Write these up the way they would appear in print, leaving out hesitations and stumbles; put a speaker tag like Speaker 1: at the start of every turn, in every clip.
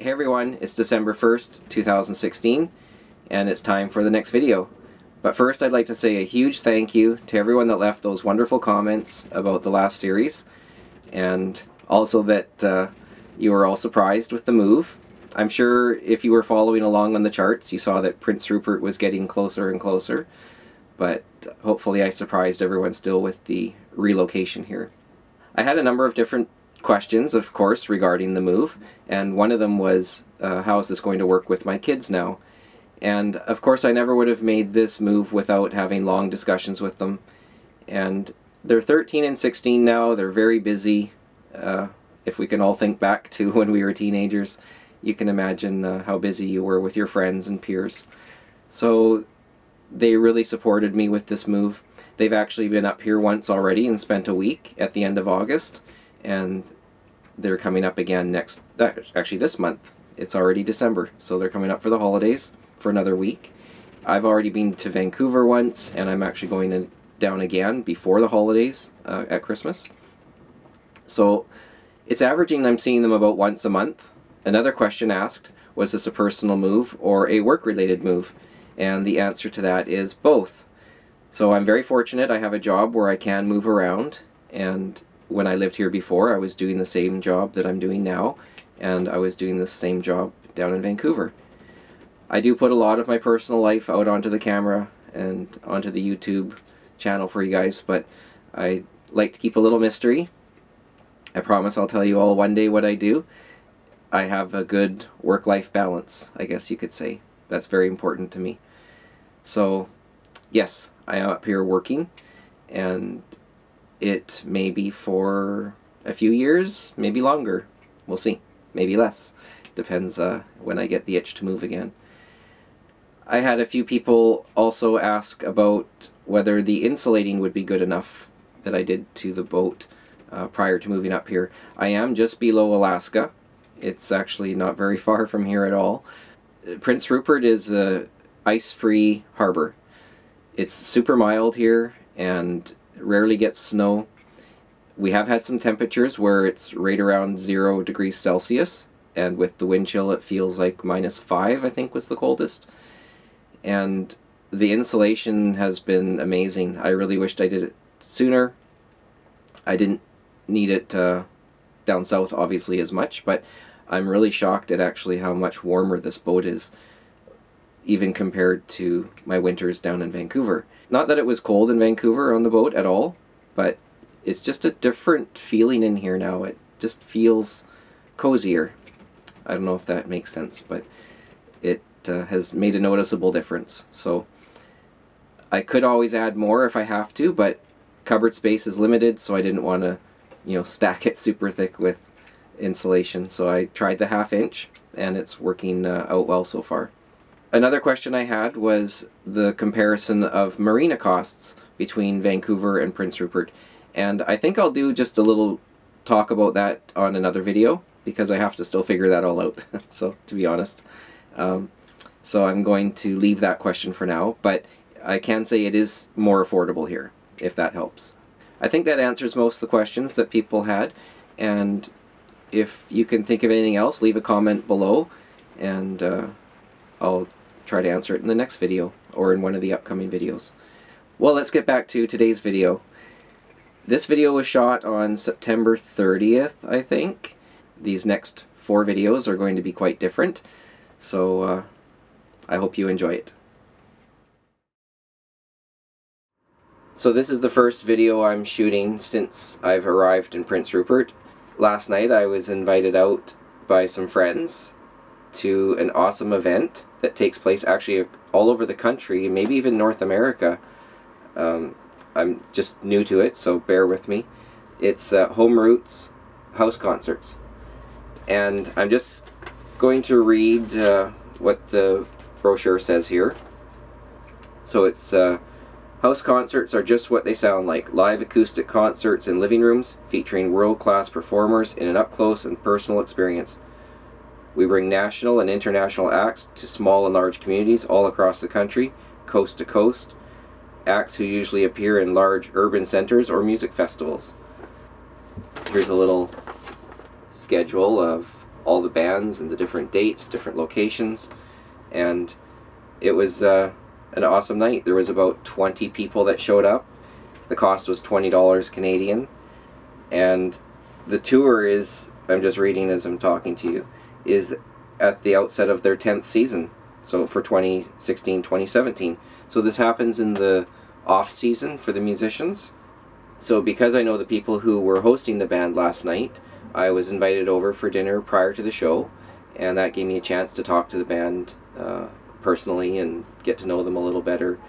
Speaker 1: Hey everyone, it's December 1st, 2016, and it's time for the next video. But first I'd like to say a huge thank you to everyone that left those wonderful comments about the last series, and also that you were all surprised with the move. I'm sure if you were following along on the charts, you saw that Prince Rupert was getting closer and closer, but hopefully I surprised everyone still with the relocation here. I had a number of different questions, of course, regarding the move, and one of them was, how is this going to work with my kids now? And of course I never would have made this move without having long discussions with them. And they're 13 and 16 now, they're very busy. If we can all think back to when we were teenagers, you can imagine how busy you were with your friends and peers. So they really supported me with this move. They've actually been up here once already and spent a week at the end of August, and they're coming up again actually this month. It's already December, so they're coming up for the holidays for another week. I've already been to Vancouver once, and I'm actually going down again before the holidays at Christmas. So it's averaging, I'm seeing them about once a month. Another question asked, was this a personal move or a work-related move? And the answer to that is both. So I'm very fortunate. I have a job where I can move around, and when I lived here before, I was doing the same job that I'm doing now, and I was doing the same job down in Vancouver. I do put a lot of my personal life out onto the camera and onto the YouTube channel for you guys, but I like to keep a little mystery. I promise I'll tell you all one day what I do. I have a good work-life balance, I guess you could say. That's very important to me. So, yes, I am up here working, and it may be for a few years, maybe longer. We'll see. Maybe less. Depends when I get the itch to move again. I had a few people also ask about whether the insulating would be good enough that I did to the boat prior to moving up here. I am just below Alaska. It's actually not very far from here at all. Prince Rupert is a ice-free harbor. It's super mild here and rarely gets snow. We have had some temperatures where it's right around 0 degrees Celsius, and with the wind chill it feels like -5, I think was the coldest. And the insulation has been amazing. I really wished I did it sooner. I didn't need it down south obviously as much, but I'm really shocked at actually how much warmer this boat is, even compared to my winters down in Vancouver. Not that it was cold in Vancouver on the boat at all, but it's just a different feeling in here now. It just feels cozier. I don't know if that makes sense, but it has made a noticeable difference. So I could always add more if I have to, but cupboard space is limited, so I didn't want to, stack it super thick with insulation. So I tried the 1/2 inch, and it's working out well so far. Another question I had was the comparison of marina costs between Vancouver and Prince Rupert, and I think I'll do just a little talk about that on another video, because I have to still figure that all out, so to be honest. So I'm going to leave that question for now, but I can say it is more affordable here, if that helps. I think that answers most of the questions that people had, and if you can think of anything else, leave a comment below, and I'll try to answer it in the next video, or in one of the upcoming videos. Well, let's get back to today's video. This video was shot on September 30th, I think. These next 4 videos are going to be quite different, so I hope you enjoy it. So this is the first video I'm shooting since I've arrived in Prince Rupert. Last night I was invited out by some friends to an awesome event that takes place actually all over the country, maybe even North America. I'm just new to it, so bear with me. It's Home Roots House Concerts. And I'm just going to read what the brochure says here. So it's house concerts are just what they sound like. Live acoustic concerts in living rooms featuring world-class performers in an up-close and personal experience. We bring national and international acts to small and large communities all across the country, coast to coast. Acts who usually appear in large urban centers or music festivals. Here's a little schedule of all the bands and the different dates, different locations, and it was an awesome night. There was about 20 people that showed up. The cost was $20 Canadian, and the tour is, I'm just reading as I'm talking to you, is at the outset of their 10th season, so for 2016-2017. So this happens in the off season for the musicians. So because I know the people who were hosting the band last night, I was invited over for dinner prior to the show, and that gave me a chance to talk to the band personally and get to know them a little better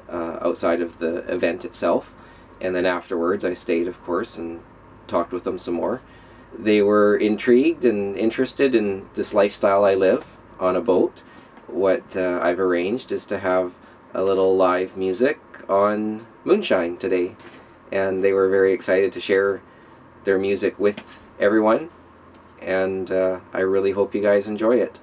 Speaker 1: outside of the event itself. And then afterwards I stayed, of course, and talked with them some more. They were intrigued and interested in this lifestyle I live on a boat. What I've arranged is to have a little live music on Moonshine today, and they were very excited to share their music with everyone, and I really hope you guys enjoy it.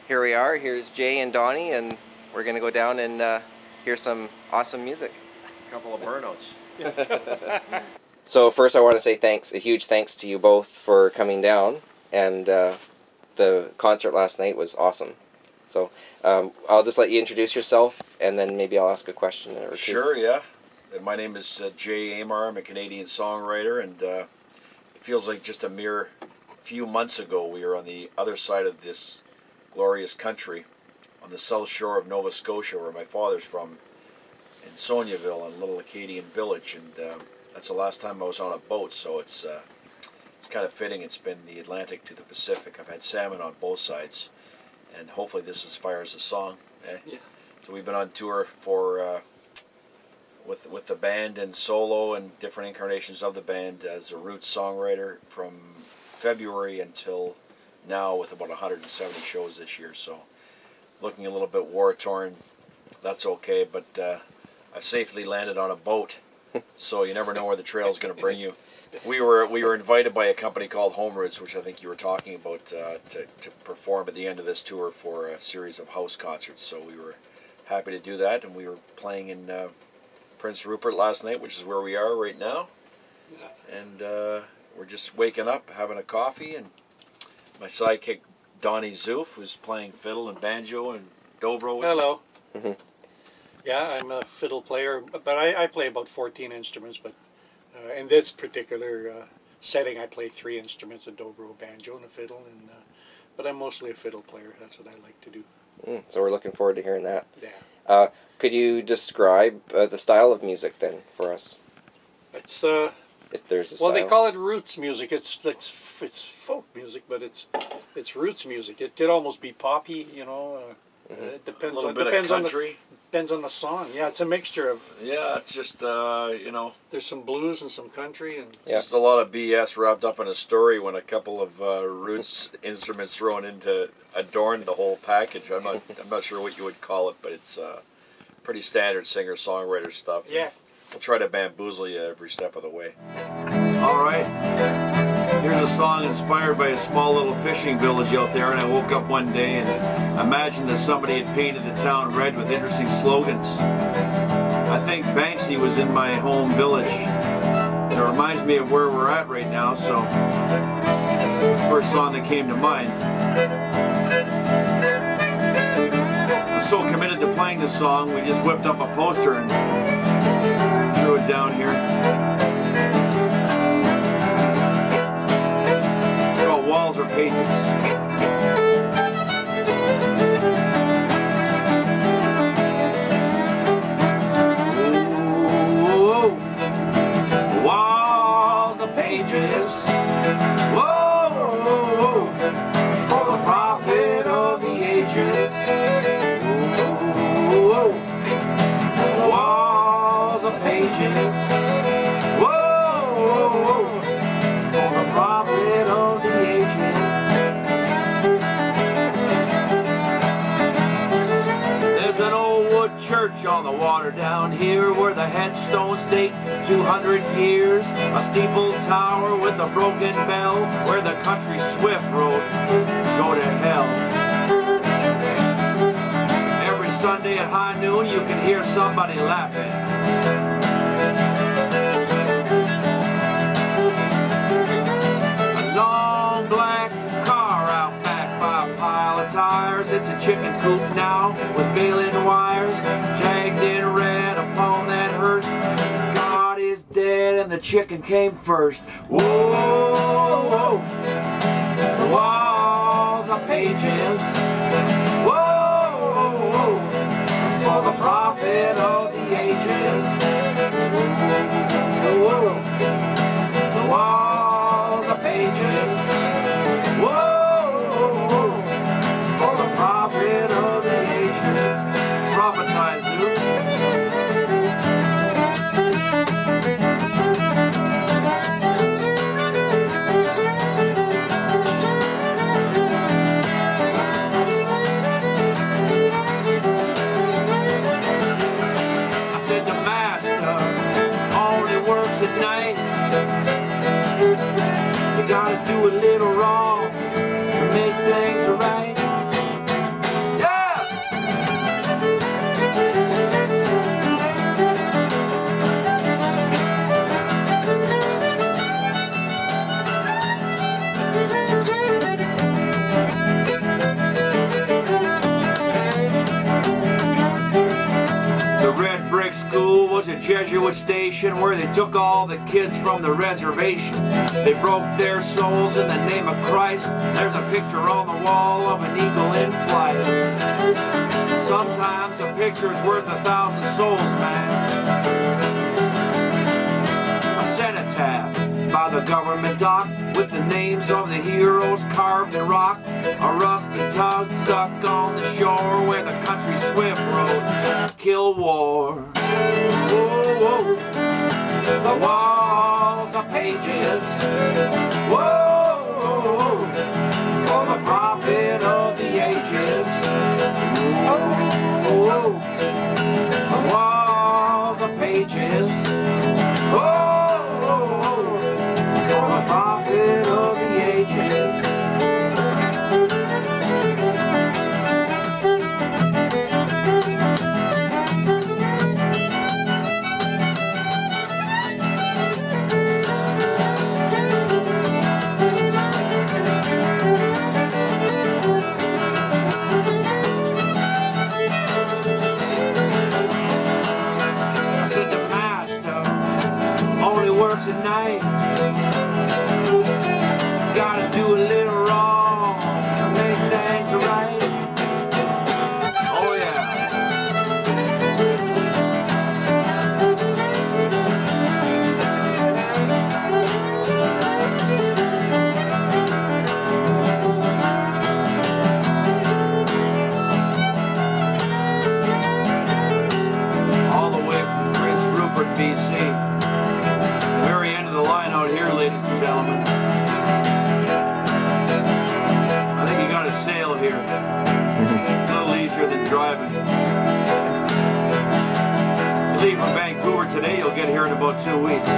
Speaker 1: Here we are, here's Jay and Donnie, and we're going to go down and hear some awesome music.
Speaker 2: A couple of burnouts.
Speaker 1: So first I want to say thanks, a huge thanks to you both for coming down, and the concert last night was awesome. So I'll just let you introduce yourself, and then maybe I'll ask a question or two.
Speaker 2: Sure, yeah. My name is Jay Aymar. I'm a Canadian songwriter, and it feels like just a mere few months ago we were on the other side of this glorious country, on the south shore of Nova Scotia, where my father's from, in Soniaville, a little Acadian village, and that's the last time I was on a boat, so it's kind of fitting. It's been the Atlantic to the Pacific. I've had salmon on both sides, and hopefully this inspires a song. Yeah. So we've been on tour for with the band and solo and different incarnations of the band as a roots songwriter from February until now, with about 170 shows this year. So looking a little bit war-torn. That's okay, but I've safely landed on a boat, so you never know where the trail's going to bring you. We were invited by a company called Home Roots, which I think you were talking about, to perform at the end of this tour for a series of house concerts. So we were happy to do that, and we were playing in Prince Rupert last night, which is where we are right now. And we're just waking up, having a coffee, and my sidekick Donnie Zoof, who's playing fiddle and banjo and dobro.
Speaker 3: Hello. Yeah, I'm a fiddle player, but I play about 14 instruments, but in this particular setting I play 3 instruments, a dobro, banjo, and a fiddle, and but I'm mostly a fiddle player. That's what I like to do.
Speaker 1: So we're looking forward to hearing that.
Speaker 3: Yeah.
Speaker 1: Could you describe the style of music then for us?
Speaker 3: It's
Speaker 1: if there's a style.
Speaker 3: well, they call it roots music. It's folk music, but it's roots music. It could almost be poppy, you know. It depends on
Speaker 2: country.
Speaker 3: Depends on the song. Yeah, it's a mixture of.
Speaker 2: Yeah, it's just you know.
Speaker 3: There's some blues and some country, and
Speaker 2: just a lot of BS wrapped up in a story when a couple of roots instruments thrown in to adorn the whole package. I'm not sure what you would call it, but it's pretty standard singer-songwriter stuff.
Speaker 3: Yeah.
Speaker 2: We'll try to bamboozle you every step of the way. All right. Here's a song inspired by a small little fishing village out there, and I woke up one day and imagined that somebody had painted the town red with interesting slogans. I think Banksy was in my home village. It reminds me of where we're at right now, so it's the first song that came to mind. I'm so committed to playing this song, we just whipped up a poster and threw it down here. Walls or pages. Whoa, walls of pages. Whoa, for the profit of the ages. Whoa, walls of pages. Whoa, for the profit of the ages. Church on the water down here where the headstones date 200 years. A steepled tower with a broken bell where the country swift road go to hell. Every Sunday at high noon you can hear somebody laughing. A long black chicken coop now with baling wires, tagged in red upon that hearse. God is dead and the chicken came first. Whoa, whoa. The walls are pages. Whoa, whoa. For the prophet of the ages. Whoa. The walls are pages. Whoa, for the prophet of the ages. Prophetize, Luke. I said the master only works at night. You gotta do a little wrong to make things right. Yeah! The Red Brick School was a Jesuit station where they took all the kids from the reservation. They broke their souls in the name of Christ. There's a picture on the wall of an eagle in flight. Sometimes a picture's worth 1,000 souls, man. A cenotaph by the government dock with the names of the heroes carved in rock. A rusty tug stuck on the shore where the country swift rode. Kill war. Whoa, whoa. The walls are pages. Whoa, whoa. For the prophet of the ages. Whoa, whoa. The walls are pages. Whoa, whoa. For the prophet of the ages. At night, gotta do a little wrong to make things right. Oh yeah. All the way from Prince Rupert, BC. Ladies and gentlemen, I think you got a sail here. A little easier than driving. You leave from Vancouver today, you'll get here in about 2 weeks.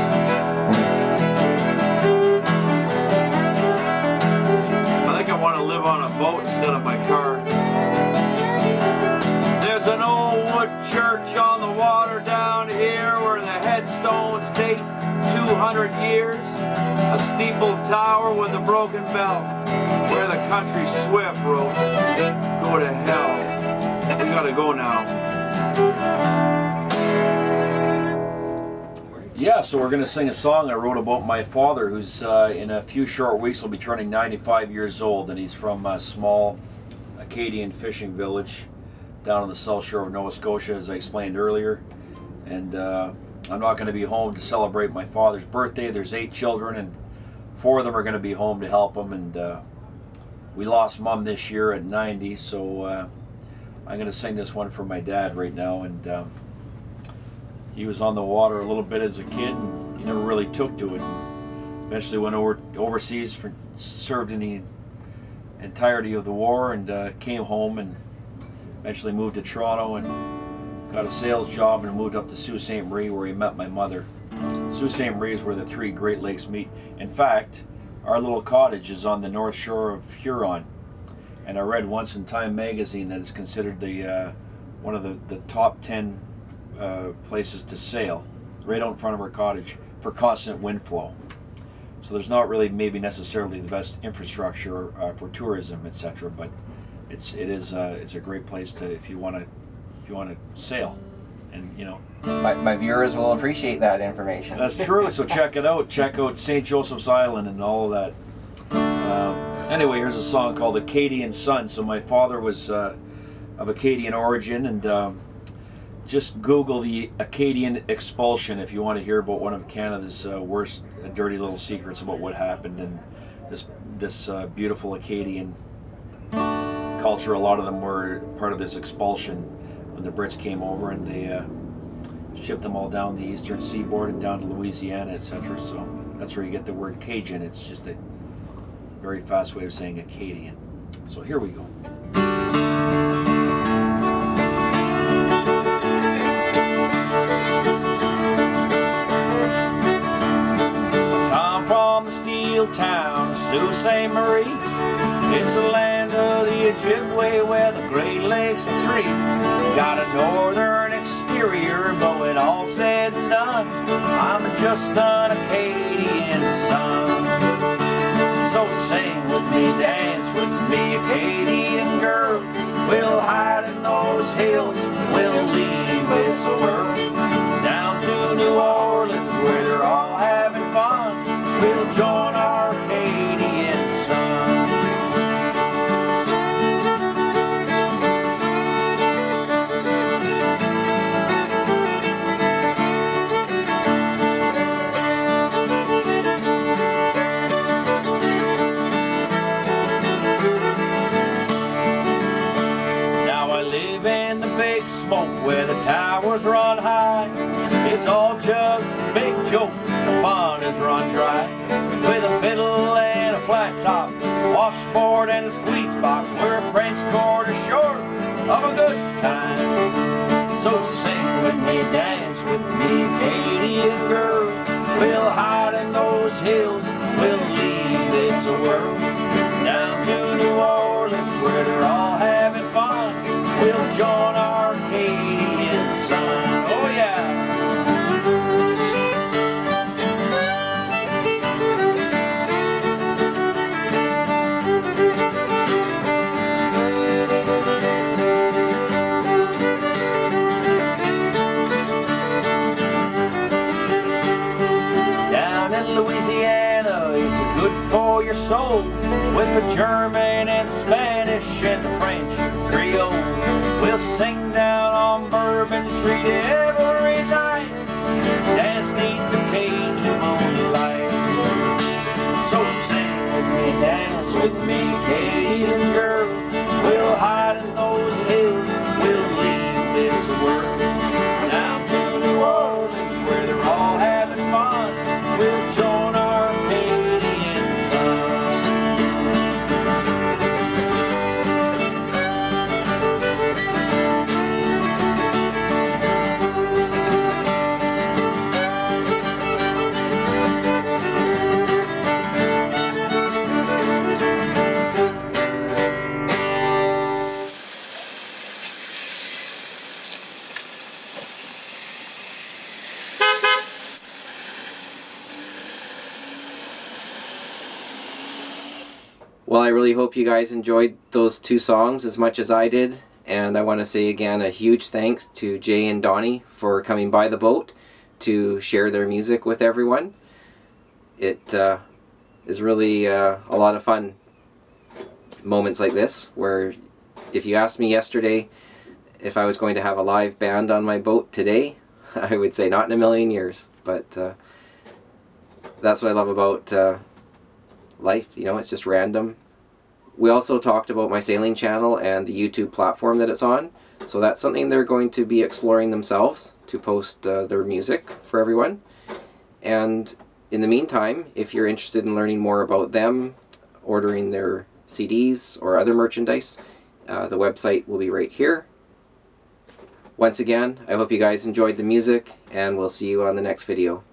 Speaker 2: I think I want to live on a boat instead of my car. There's an old wood church on the water down here where the headstones date 200 years. A steepled tower with a broken bell where the country swift rode. Go to hell. We gotta go now. Yeah, so we're gonna sing a song I wrote about my father, who's in a few short weeks will be turning 95 years old, and he's from a small Acadian fishing village down on the south shore of Nova Scotia, as I explained earlier. And I'm not going to be home to celebrate my father's birthday. There's 8 children, and 4 of them are going to be home to help him. And we lost Mom this year at 90, so I'm going to sing this one for my dad right now. And he was on the water a little bit as a kid, and he never really took to it. And eventually went overseas, served in the entirety of the war, and came home and eventually moved to Toronto and got a sales job and moved up to Sault Ste. Marie, where he met my mother. Sault Ste. Marie is where the 3 Great Lakes meet. In fact, our little cottage is on the north shore of Huron, and I read once in Time magazine that it's considered the one of the top 10 places to sail, right out in front of our cottage, for constant wind flow. So there's not really maybe necessarily the best infrastructure for tourism, etc., but it's a great place to if you want to sail, and you know.
Speaker 1: My viewers will appreciate that information.
Speaker 2: That's true. So check it out. Check out St. Joseph's Island and all of that. Anyway, here's a song called "Acadian Sun." So my father was of Acadian origin, and just Google the Acadian expulsion if you want to hear about one of Canada's worst dirty little secrets about what happened in this beautiful Acadian culture. A lot of them were part of this expulsion when the Brits came over, and they shipped them all down the eastern seaboard and down to Louisiana, etc. So that's where you get the word Cajun. It's just a very fast way of saying Acadian. So here we go. Come from the steel town of Sault Ste. Marie. It's the land of the Ojibwe where the Great Lakes are free. Got a northern exterior, but when all said and done, I'm just an Acadian son. So sing with me, dance with me, Acadian girl. We'll hide in those hills, we'll leave this world. Down to New Orleans where they're all having fun. We'll join our Acadian son. Where the towers run high, it's all just a big joke, the fun is run dry. With a fiddle and a flat top, washboard and a squeeze box, we're a French quarter short of a good time. So sing with me, dance with me, Acadian girl. We'll hide in those hills, we'll leave this world. Down to New Orleans where they're all having fun, we'll join our Acadian son. Oh yeah. Down in Louisiana, it's good for your soul, with the German and the Spanish and the French Creole. We'll sing down on Bourbon Street every night, dance neath the Cajun moonlight. So sing with me, dance with me, Acadian girl. We'll hide in those hills, we'll leave this world. Down to New Orleans where they're all having fun, we'll join our Acadian son.
Speaker 1: Well, I really hope you guys enjoyed those two songs as much as I did, and I want to say again a huge thanks to Jay and Donnie for coming by the boat to share their music with everyone. It is really a lot of fun moments like this, where if you asked me yesterday if I was going to have a live band on my boat today, I would say not in a million years. But that's what I love about life, you know, it's just random. We also talked about my sailing channel and the YouTube platform that it's on, so that's something they're going to be exploring themselves to post their music for everyone. And in the meantime, if you're interested in learning more about them, ordering their CDs or other merchandise, the website will be right here. Once again, I hope you guys enjoyed the music, and we'll see you on the next video.